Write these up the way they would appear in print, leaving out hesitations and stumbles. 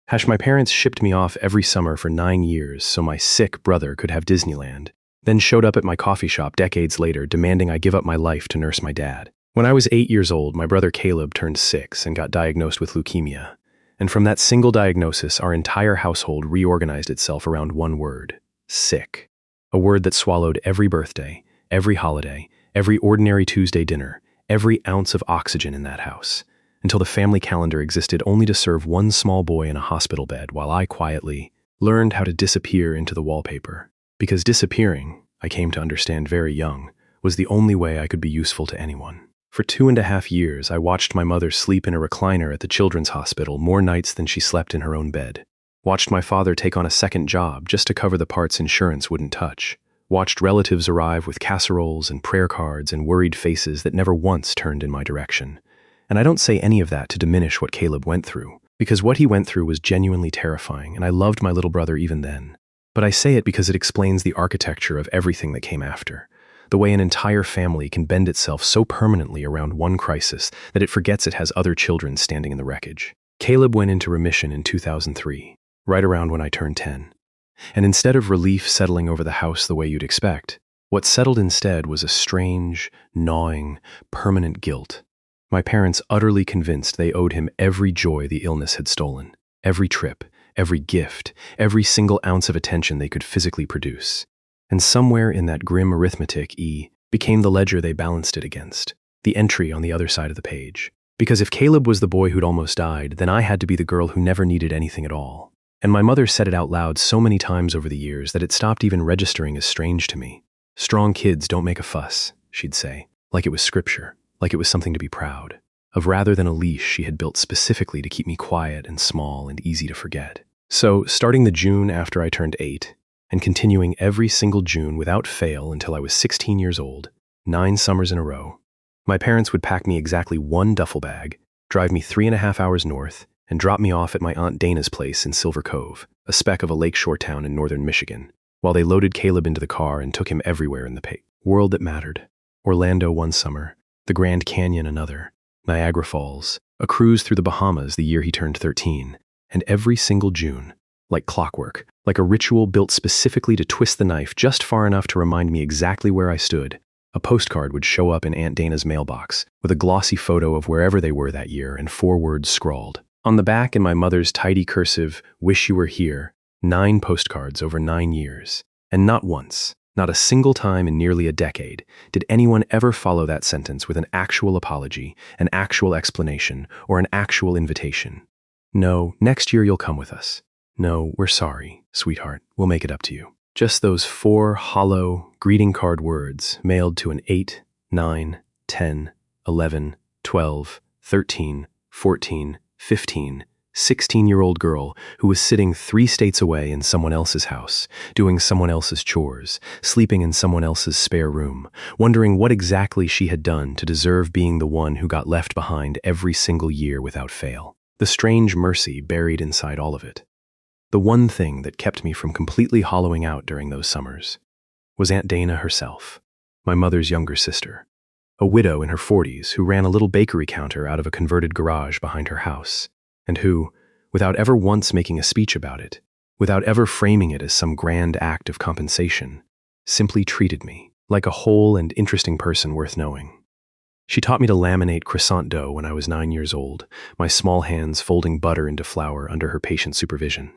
My parents shipped me off every summer for 9 years so my sick brother could have Disneyland, then showed up at my coffee shop decades later demanding I give up my life to nurse my dad. When I was 8 years old, my brother Caleb turned 6 and got diagnosed with leukemia. And from that single diagnosis, our entire household reorganized itself around one word: sick. A word that swallowed every birthday, every holiday, every ordinary Tuesday dinner, every ounce of oxygen in that house, until the family calendar existed only to serve one small boy in a hospital bed while I quietly learned how to disappear into the wallpaper. Because disappearing, I came to understand very young, was the only way I could be useful to anyone. For 2.5 years, I watched my mother sleep in a recliner at the children's hospital more nights than she slept in her own bed. Watched my father take on a second job just to cover the parts insurance wouldn't touch. Watched relatives arrive with casseroles and prayer cards and worried faces that never once turned in my direction. And I don't say any of that to diminish what Caleb went through, because what he went through was genuinely terrifying, and I loved my little brother even then. But I say it because it explains the architecture of everything that came after. The way an entire family can bend itself so permanently around one crisis that it forgets it has other children standing in the wreckage. Caleb went into remission in 2003, right around when I turned 10. And instead of relief settling over the house the way you'd expect, what settled instead was a strange, gnawing, permanent guilt. My parents utterly convinced they owed him every joy the illness had stolen, every trip, every gift, every single ounce of attention they could physically produce. And somewhere in that grim arithmetic, E became the ledger they balanced it against, the entry on the other side of the page. Because if Caleb was the boy who'd almost died, then I had to be the girl who never needed anything at all. And my mother said it out loud so many times over the years that it stopped even registering as strange to me. Strong kids don't make a fuss, she'd say, like it was scripture, like it was something to be proud of, rather than a leash she had built specifically to keep me quiet and small and easy to forget. So, starting the June after I turned 8, and continuing every single June without fail until I was 16 years old, 9 summers in a row, my parents would pack me exactly one duffel bag, drive me 3.5 hours north, and drop me off at my Aunt Dana's place in Silver Cove, a speck of a lakeshore town in northern Michigan, while they loaded Caleb into the car and took him everywhere in the world that mattered. Orlando one summer, the Grand Canyon another, Niagara Falls, a cruise through the Bahamas the year he turned 13, and every single June, like clockwork, like a ritual built specifically to twist the knife just far enough to remind me exactly where I stood, a postcard would show up in Aunt Dana's mailbox with a glossy photo of wherever they were that year and 4 words scrawled. On the back, in my mother's tidy cursive, "Wish you were here," 9 postcards over 9 years. And not once, not a single time in nearly a decade, did anyone ever follow that sentence with an actual apology, an actual explanation, or an actual invitation. No, next year you'll come with us. No, we're sorry, sweetheart, we'll make it up to you. Just those 4 hollow, greeting card words mailed to an 8, 9, 10, 11, 12, 13, 14, 15, 16-year-old girl who was sitting 3 states away in someone else's house, doing someone else's chores, sleeping in someone else's spare room, wondering what exactly she had done to deserve being the one who got left behind every single year without fail. The strange mercy buried inside all of it. The one thing that kept me from completely hollowing out during those summers was Aunt Dana herself, my mother's younger sister, a widow in her 40s who ran a little bakery counter out of a converted garage behind her house, and who, without ever once making a speech about it, without ever framing it as some grand act of compensation, simply treated me like a whole and interesting person worth knowing. She taught me to laminate croissant dough when I was 9 years old, my small hands folding butter into flour under her patient supervision.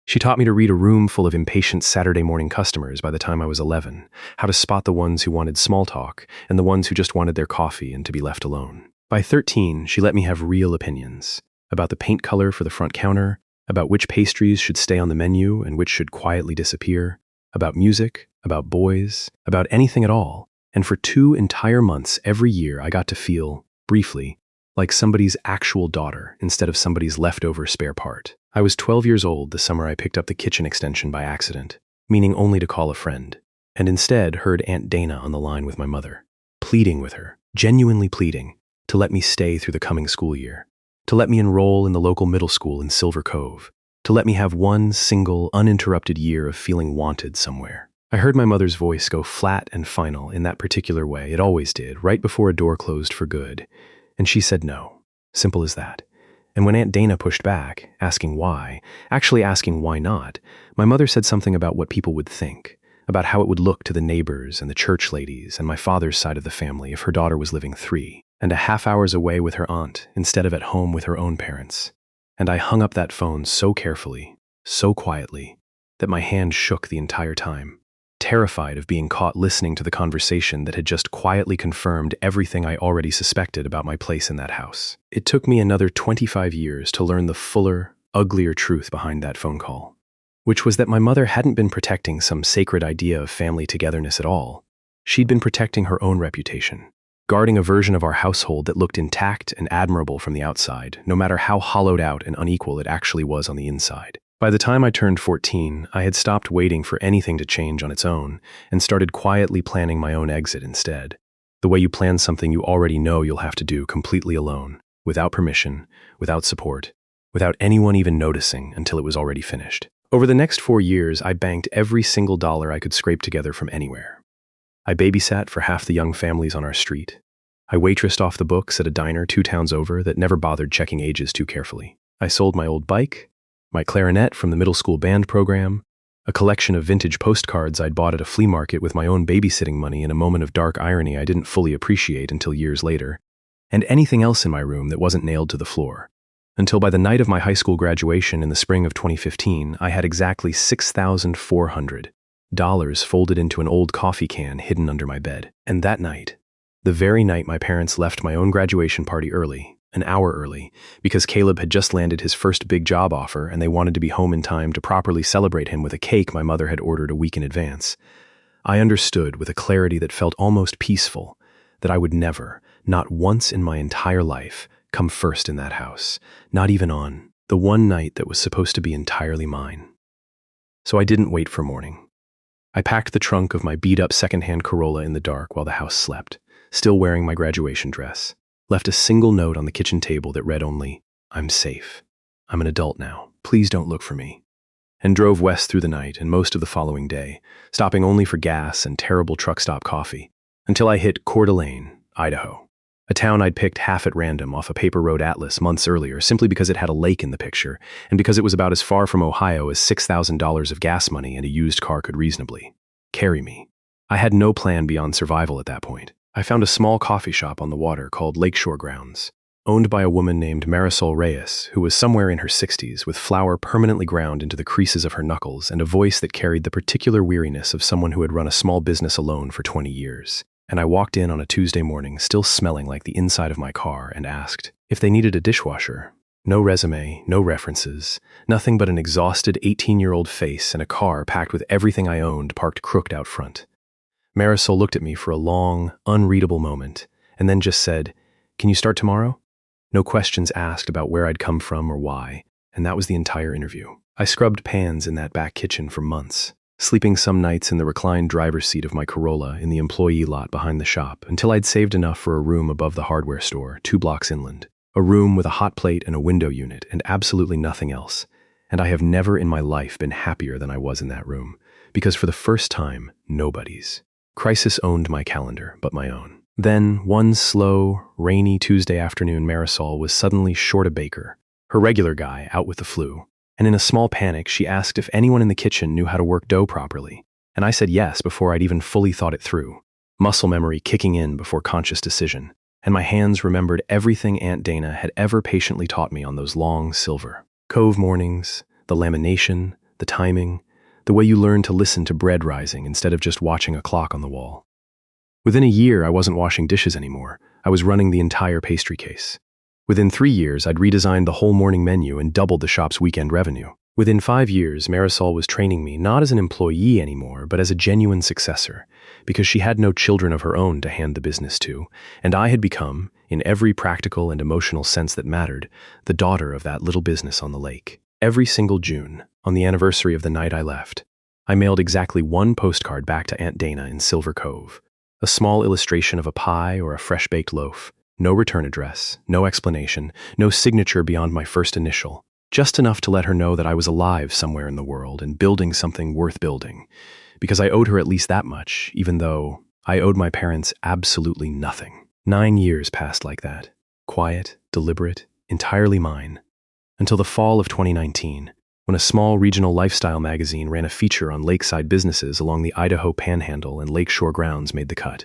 She taught me to read a room full of impatient Saturday morning customers by the time I was 11, how to spot the ones who wanted small talk and the ones who just wanted their coffee and to be left alone. By 13, she let me have real opinions about the paint color for the front counter, about which pastries should stay on the menu and which should quietly disappear, about music, about boys, about anything at all. And for 2 entire months every year, I got to feel, briefly, like somebody's actual daughter instead of somebody's leftover spare part. I was 12 years old the summer I picked up the kitchen extension by accident, meaning only to call a friend, and instead heard Aunt Dana on the line with my mother, pleading with her, genuinely pleading, to let me stay through the coming school year, to let me enroll in the local middle school in Silver Cove, to let me have one single, uninterrupted year of feeling wanted somewhere. I heard my mother's voice go flat and final in that particular way it always did, right before a door closed for good, and she said no. Simple as that. And when Aunt Dana pushed back, asking why, actually asking why not, my mother said something about what people would think, about how it would look to the neighbors and the church ladies and my father's side of the family if her daughter was living 3.5 hours away with her aunt instead of at home with her own parents. And I hung up that phone so carefully, so quietly, that my hand shook the entire time, terrified of being caught listening to the conversation that had just quietly confirmed everything I already suspected about my place in that house. It took me another 25 years to learn the fuller, uglier truth behind that phone call, which was that my mother hadn't been protecting some sacred idea of family togetherness at all. She'd been protecting her own reputation, guarding a version of our household that looked intact and admirable from the outside, no matter how hollowed out and unequal it actually was on the inside. By the time I turned 14, I had stopped waiting for anything to change on its own and started quietly planning my own exit instead. The way you plan something you already know you'll have to do completely alone, without permission, without support, without anyone even noticing until it was already finished. Over the next 4 years, I banked every single dollar I could scrape together from anywhere. I babysat for half the young families on our street. I waitressed off the books at a diner 2 towns over that never bothered checking ages too carefully. I sold my old bike, my clarinet from the middle school band program, a collection of vintage postcards I'd bought at a flea market with my own babysitting money in a moment of dark irony I didn't fully appreciate until years later, and anything else in my room that wasn't nailed to the floor. Until by the night of my high school graduation in the spring of 2015, I had exactly $6,400 folded into an old coffee can hidden under my bed. And that night, the very night my parents left my own graduation party early, an hour early, because Caleb had just landed his first big job offer and they wanted to be home in time to properly celebrate him with a cake my mother had ordered a week in advance, I understood with a clarity that felt almost peaceful that I would never, not once in my entire life, come first in that house, not even on the one night that was supposed to be entirely mine. So I didn't wait for morning. I packed the trunk of my beat-up secondhand Corolla in the dark while the house slept, still wearing my graduation dress, left a single note on the kitchen table that read only, "I'm safe. I'm an adult now. Please don't look for me," and drove west through the night and most of the following day, stopping only for gas and terrible truck stop coffee, until I hit Coeur d'Alene, Idaho, a town I'd picked half at random off a paper road atlas months earlier simply because it had a lake in the picture and because it was about as far from Ohio as $6,000 of gas money and a used car could reasonably carry me. I had no plan beyond survival at that point. I found a small coffee shop on the water called Lakeshore Grounds, owned by a woman named Marisol Reyes, who was somewhere in her 60s with flour permanently ground into the creases of her knuckles and a voice that carried the particular weariness of someone who had run a small business alone for 20 years. And I walked in on a Tuesday morning still smelling like the inside of my car and asked if they needed a dishwasher. No resume, no references, nothing but an exhausted 18-year-old face and a car packed with everything I owned parked crooked out front. Marisol looked at me for a long, unreadable moment and then just said, "Can you start tomorrow?" No questions asked about where I'd come from or why, and that was the entire interview. I scrubbed pans in that back kitchen for months, sleeping some nights in the reclined driver's seat of my Corolla in the employee lot behind the shop until I'd saved enough for a room above the hardware store 2 blocks inland, a room with a hot plate and a window unit and absolutely nothing else. And I have never in my life been happier than I was in that room, because for the first time, nobody's crisis owned my calendar but my own. Then, one slow, rainy Tuesday afternoon, Marisol was suddenly short a baker, her regular guy out with the flu. And in a small panic, she asked if anyone in the kitchen knew how to work dough properly. And I said yes before I'd even fully thought it through, muscle memory kicking in before conscious decision, and my hands remembered everything Aunt Dana had ever patiently taught me on those long Silver Cove mornings, the lamination, the timing, the way you learn to listen to bread rising instead of just watching a clock on the wall. Within a year, I wasn't washing dishes anymore. I was running the entire pastry case. Within 3 years, I'd redesigned the whole morning menu and doubled the shop's weekend revenue. Within 5 years, Marisol was training me not as an employee anymore, but as a genuine successor, because she had no children of her own to hand the business to, and I had become, in every practical and emotional sense that mattered, the daughter of that little business on the lake. Every single June, on the anniversary of the night I left, I mailed exactly 1 postcard back to Aunt Dana in Silver Cove, a small illustration of a pie or a fresh-baked loaf. No return address, no explanation, no signature beyond my first initial, just enough to let her know that I was alive somewhere in the world and building something worth building, because I owed her at least that much, even though I owed my parents absolutely nothing. 9 years passed like that, quiet, deliberate, entirely mine, Until the fall of 2019, when a small regional lifestyle magazine ran a feature on lakeside businesses along the Idaho Panhandle and lakeshore grounds made the cut,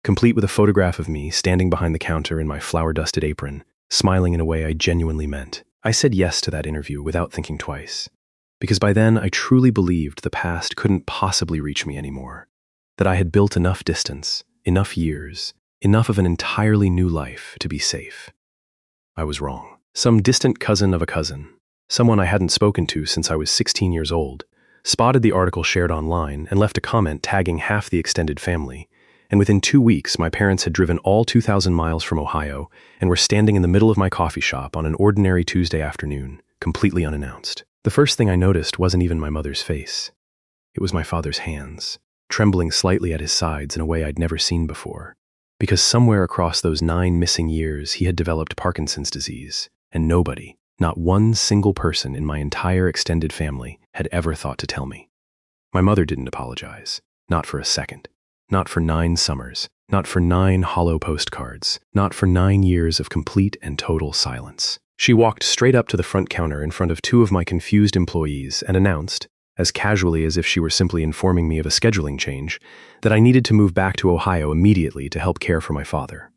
complete with a photograph of me standing behind the counter in my flour-dusted apron, smiling in a way I genuinely meant. I said yes to that interview without thinking twice, because by then I truly believed the past couldn't possibly reach me anymore, that I had built enough distance, enough years, enough of an entirely new life to be safe. I was wrong. Some distant cousin of a cousin, someone I hadn't spoken to since I was 16 years old, spotted the article shared online and left a comment tagging half the extended family, and within 2 weeks my parents had driven all 2,000 miles from Ohio and were standing in the middle of my coffee shop on an ordinary Tuesday afternoon, completely unannounced. The first thing I noticed wasn't even my mother's face. It was my father's hands, trembling slightly at his sides in a way I'd never seen before, because somewhere across those 9 missing years he had developed Parkinson's disease, and nobody, not one single person in my entire extended family, had ever thought to tell me. My mother didn't apologize, not for a second, not for 9 summers, not for 9 hollow postcards, not for 9 years of complete and total silence. She walked straight up to the front counter in front of 2 of my confused employees and announced, as casually as if she were simply informing me of a scheduling change, that I needed to move back to Ohio immediately to help care for my father.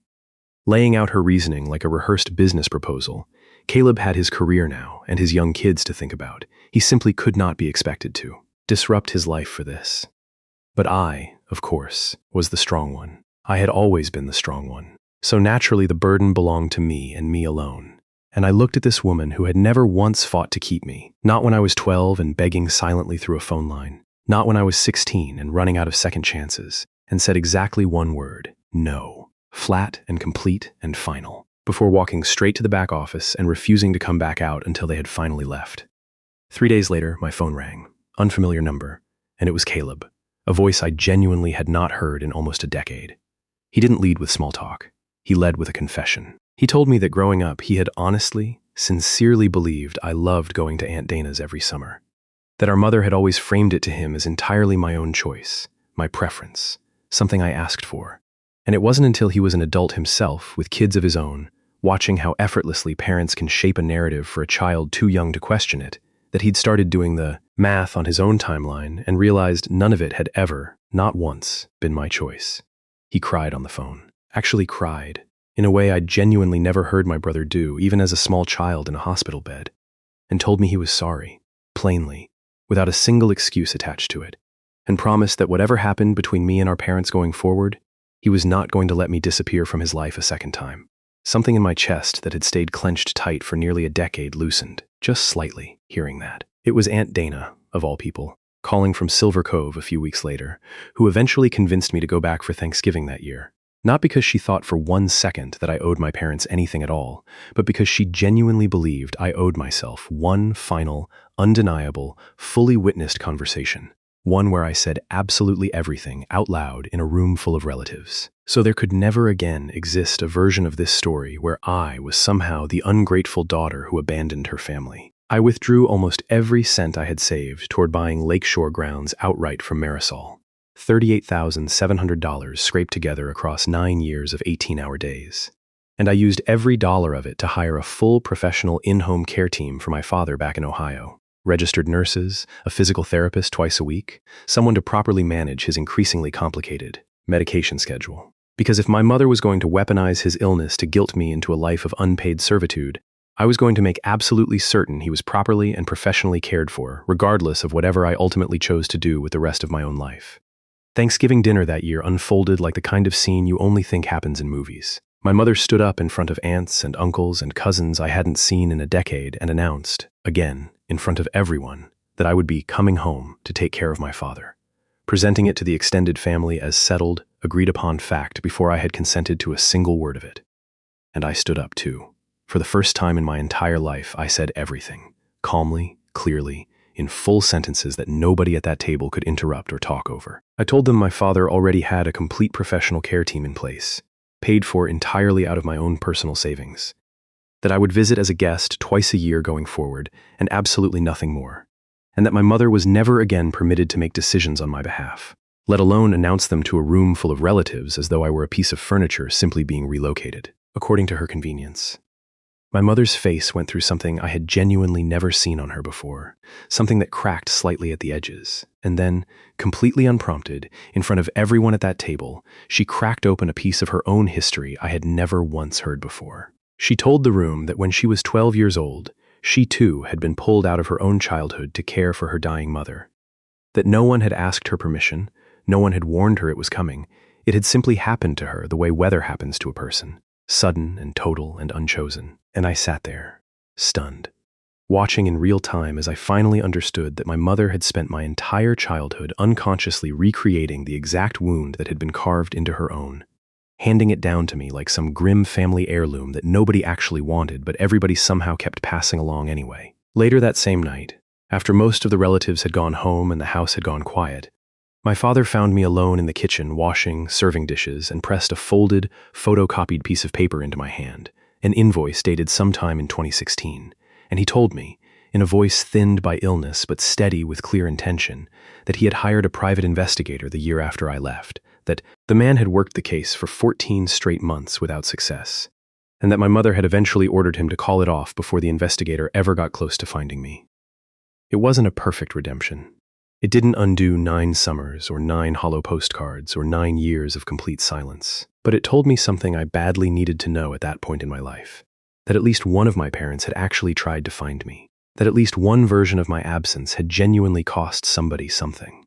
Laying out her reasoning like a rehearsed business proposal, Caleb had his career now and his young kids to think about. He simply could not be expected to disrupt his life for this. But I, of course, was the strong one. I had always been the strong one. So naturally the burden belonged to me and me alone. And I looked at this woman who had never once fought to keep me, not when I was 12 and begging silently through a phone line, not when I was 16 and running out of second chances, and said exactly one word: no. Flat and complete and final, before walking straight to the back office and refusing to come back out until they had finally left. 3 days later, my phone rang, unfamiliar number, and it was Caleb, a voice I genuinely had not heard in almost a decade. He didn't lead with small talk. He led with a confession. He told me that growing up, he had honestly, sincerely believed I loved going to Aunt Dana's every summer, that our mother had always framed it to him as entirely my own choice, my preference, something I asked for. And it wasn't until he was an adult himself, with kids of his own, watching how effortlessly parents can shape a narrative for a child too young to question it, that he'd started doing the math on his own timeline and realized none of it had ever, not once, been my choice. He cried on the phone. Actually cried, in a way I'd genuinely never heard my brother do, even as a small child in a hospital bed, and told me he was sorry, plainly, without a single excuse attached to it, and promised that whatever happened between me and our parents going forward, he was not going to let me disappear from his life a second time. Something in my chest that had stayed clenched tight for nearly a decade loosened, just slightly, hearing that. It was Aunt Dana, of all people, calling from Silver Cove a few weeks later, who eventually convinced me to go back for Thanksgiving that year. Not because she thought for 1 second that I owed my parents anything at all, but because she genuinely believed I owed myself one final, undeniable, fully witnessed conversation. One where I said absolutely everything out loud in a room full of relatives. So there could never again exist a version of this story where I was somehow the ungrateful daughter who abandoned her family. I withdrew almost every cent I had saved toward buying lakeshore grounds outright from Marisol. $38,700 scraped together across 9 years of 18-hour days. And I used every dollar of it to hire a full professional in-home care team for my father back in Ohio. Registered nurses, a physical therapist twice a week, someone to properly manage his increasingly complicated medication schedule. Because if my mother was going to weaponize his illness to guilt me into a life of unpaid servitude, I was going to make absolutely certain he was properly and professionally cared for, regardless of whatever I ultimately chose to do with the rest of my own life. Thanksgiving dinner that year unfolded like the kind of scene you only think happens in movies. My mother stood up in front of aunts and uncles and cousins I hadn't seen in a decade and announced, again, in front of everyone, that I would be coming home to take care of my father, presenting it to the extended family as settled, agreed-upon fact before I had consented to a single word of it. And I stood up too. For the first time in my entire life, I said everything, calmly, clearly, in full sentences that nobody at that table could interrupt or talk over. I told them my father already had a complete professional care team in place, paid for entirely out of my own personal savings, that I would visit as a guest twice a year going forward, and absolutely nothing more, and that my mother was never again permitted to make decisions on my behalf, let alone announce them to a room full of relatives as though I were a piece of furniture simply being relocated, according to her convenience. My mother's face went through something I had genuinely never seen on her before, something that cracked slightly at the edges. And then, completely unprompted, in front of everyone at that table, she cracked open a piece of her own history I had never once heard before. She told the room that when she was 12 years old, she too had been pulled out of her own childhood to care for her dying mother. That no one had asked her permission, no one had warned her it was coming. It had simply happened to her the way weather happens to a person, sudden and total and unchosen. And I sat there, stunned, watching in real time as I finally understood that my mother had spent my entire childhood unconsciously recreating the exact wound that had been carved into her own, handing it down to me like some grim family heirloom that nobody actually wanted, but everybody somehow kept passing along anyway. Later that same night, after most of the relatives had gone home and the house had gone quiet, my father found me alone in the kitchen washing, serving dishes, and pressed a folded, photocopied piece of paper into my hand, an invoice dated sometime in 2016, and he told me, in a voice thinned by illness but steady with clear intention, that he had hired a private investigator the year after I left, that the man had worked the case for 14 straight months without success, and that my mother had eventually ordered him to call it off before the investigator ever got close to finding me. It wasn't a perfect redemption. It didn't undo 9 summers or 9 hollow postcards or 9 years of complete silence, but it told me something I badly needed to know at that point in my life, that at least one of my parents had actually tried to find me, that at least one version of my absence had genuinely cost somebody something.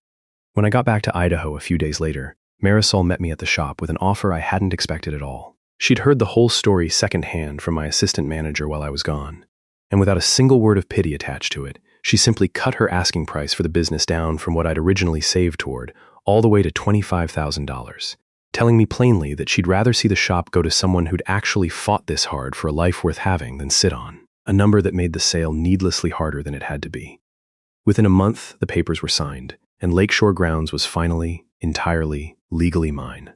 When I got back to Idaho a few days later, Marisol met me at the shop with an offer I hadn't expected at all. She'd heard the whole story secondhand from my assistant manager while I was gone, and without a single word of pity attached to it, she simply cut her asking price for the business down from what I'd originally saved toward, all the way to $25,000, telling me plainly that she'd rather see the shop go to someone who'd actually fought this hard for a life worth having than sit on, a number that made the sale needlessly harder than it had to be. Within a month, the papers were signed, and Lakeshore Grounds was finally, entirely, legally mine.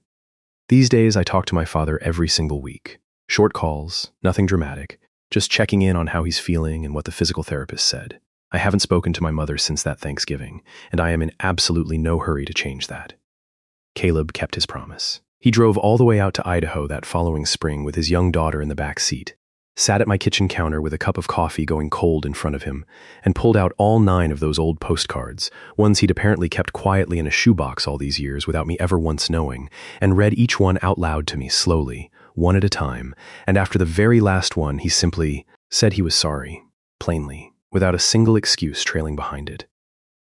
These days, I talk to my father every single week. Short calls, nothing dramatic, just checking in on how he's feeling and what the physical therapist said. I haven't spoken to my mother since that Thanksgiving, and I am in absolutely no hurry to change that. Caleb kept his promise. He drove all the way out to Idaho that following spring with his young daughter in the back seat, sat at my kitchen counter with a cup of coffee going cold in front of him, and pulled out all 9 of those old postcards, ones he'd apparently kept quietly in a shoebox all these years without me ever once knowing, and read each one out loud to me slowly, one at a time, and after the very last one he simply said he was sorry, plainly, without a single excuse trailing behind it.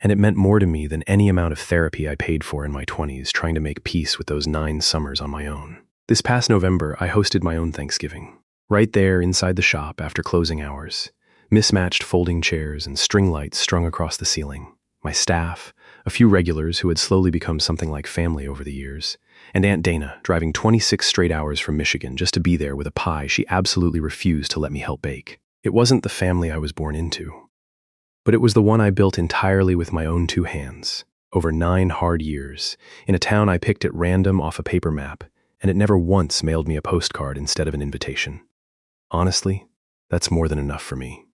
And it meant more to me than any amount of therapy I paid for in my 20s trying to make peace with those 9 summers on my own. This past November, I hosted my own Thanksgiving. Right there inside the shop after closing hours, mismatched folding chairs and string lights strung across the ceiling, my staff, a few regulars who had slowly become something like family over the years, and Aunt Dana driving 26 straight hours from Michigan just to be there with a pie she absolutely refused to let me help bake. It wasn't the family I was born into, but it was the one I built entirely with my own 2 hands, over 9 hard years, in a town I picked at random off a paper map, and it never once mailed me a postcard instead of an invitation. Honestly, that's more than enough for me.